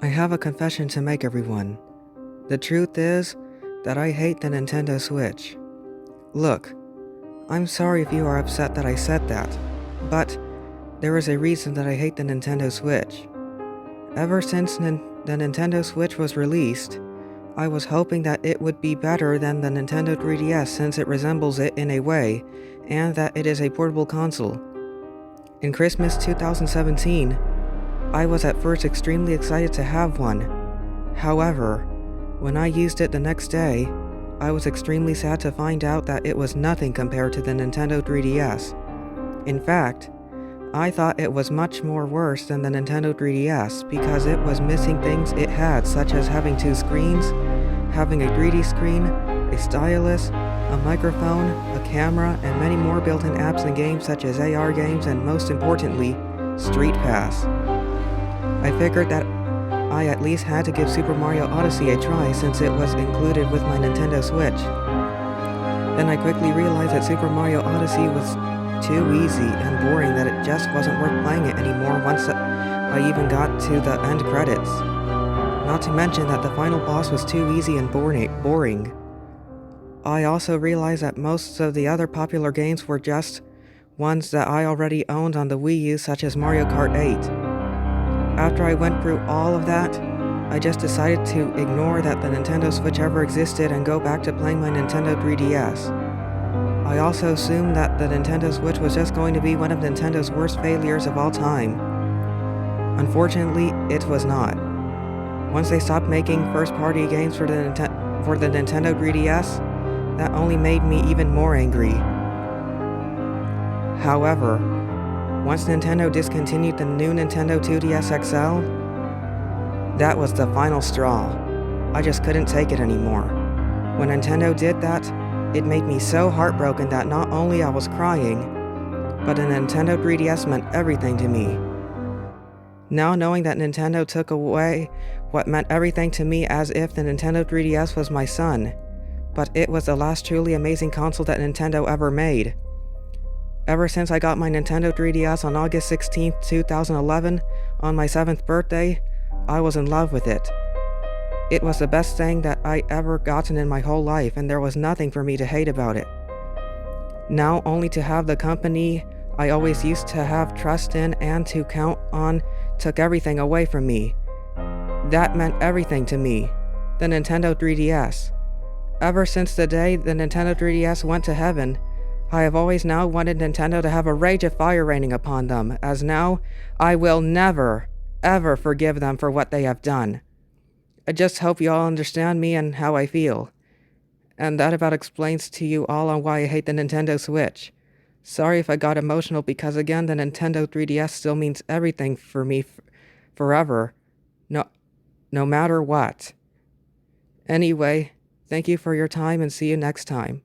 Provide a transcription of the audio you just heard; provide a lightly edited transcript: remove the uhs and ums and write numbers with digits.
I have a confession to make, everyone. The truth is that I hate the Nintendo Switch. Look, I'm sorry if you are upset that I said that, but there is a reason that I hate the Nintendo Switch. Ever since the Nintendo Switch was released, I was hoping that it would be better than the Nintendo 3DS since it resembles it in a way, and that it is a portable console. In Christmas 2017, I was at first extremely excited to have one. However, when I used it the next day, I was extremely sad to find out that it was nothing compared to the Nintendo 3DS. In fact, I thought it was much more worse than the Nintendo 3DS because it was missing things it had, such as having two screens, having a 3D screen, a stylus, a microphone, a camera, and many more built-in apps and games such as AR games and most importantly, Street Pass. I figured that I at least had to give Super Mario Odyssey a try since it was included with my Nintendo Switch. Then I quickly realized that Super Mario Odyssey was too easy and boring that it just wasn't worth playing it anymore once I even got to the end credits. Not to mention that the final boss was too easy and boring. I also realized that most of the other popular games were just ones that I already owned on the Wii U, such as Mario Kart 8. After I went through all of that, I just decided to ignore that the Nintendo Switch ever existed and go back to playing my Nintendo 3DS. I also assumed that the Nintendo Switch was just going to be one of Nintendo's worst failures of all time. Unfortunately, it was not. Once they stopped making first-party games for the Nintendo 3DS, that only made me even more angry. However, once Nintendo discontinued the new Nintendo 2DS XL, that was the final straw. I just couldn't take it anymore. When Nintendo did that, it made me so heartbroken that not only I was crying, but the Nintendo 3DS meant everything to me. Now knowing that Nintendo took away what meant everything to me as if the Nintendo 3DS was my son, but it was the last truly amazing console that Nintendo ever made. Ever since I got my Nintendo 3DS on August 16, 2011, on my 7th birthday, I was in love with it. It was the best thing that I ever gotten in my whole life, and there was nothing for me to hate about it. Now only to have the company I always used to have trust in and to count on took everything away from me. That meant everything to me. The Nintendo 3DS. Ever since the day the Nintendo 3DS went to heaven, I have always now wanted Nintendo to have a rage of fire raining upon them, as now I will never, ever forgive them for what they have done. I just hope you all understand me and how I feel. And that about explains to you all on why I hate the Nintendo Switch. Sorry if I got emotional because again, the Nintendo 3DS still means everything for me forever. No matter what. Anyway, thank you for your time and see you next time.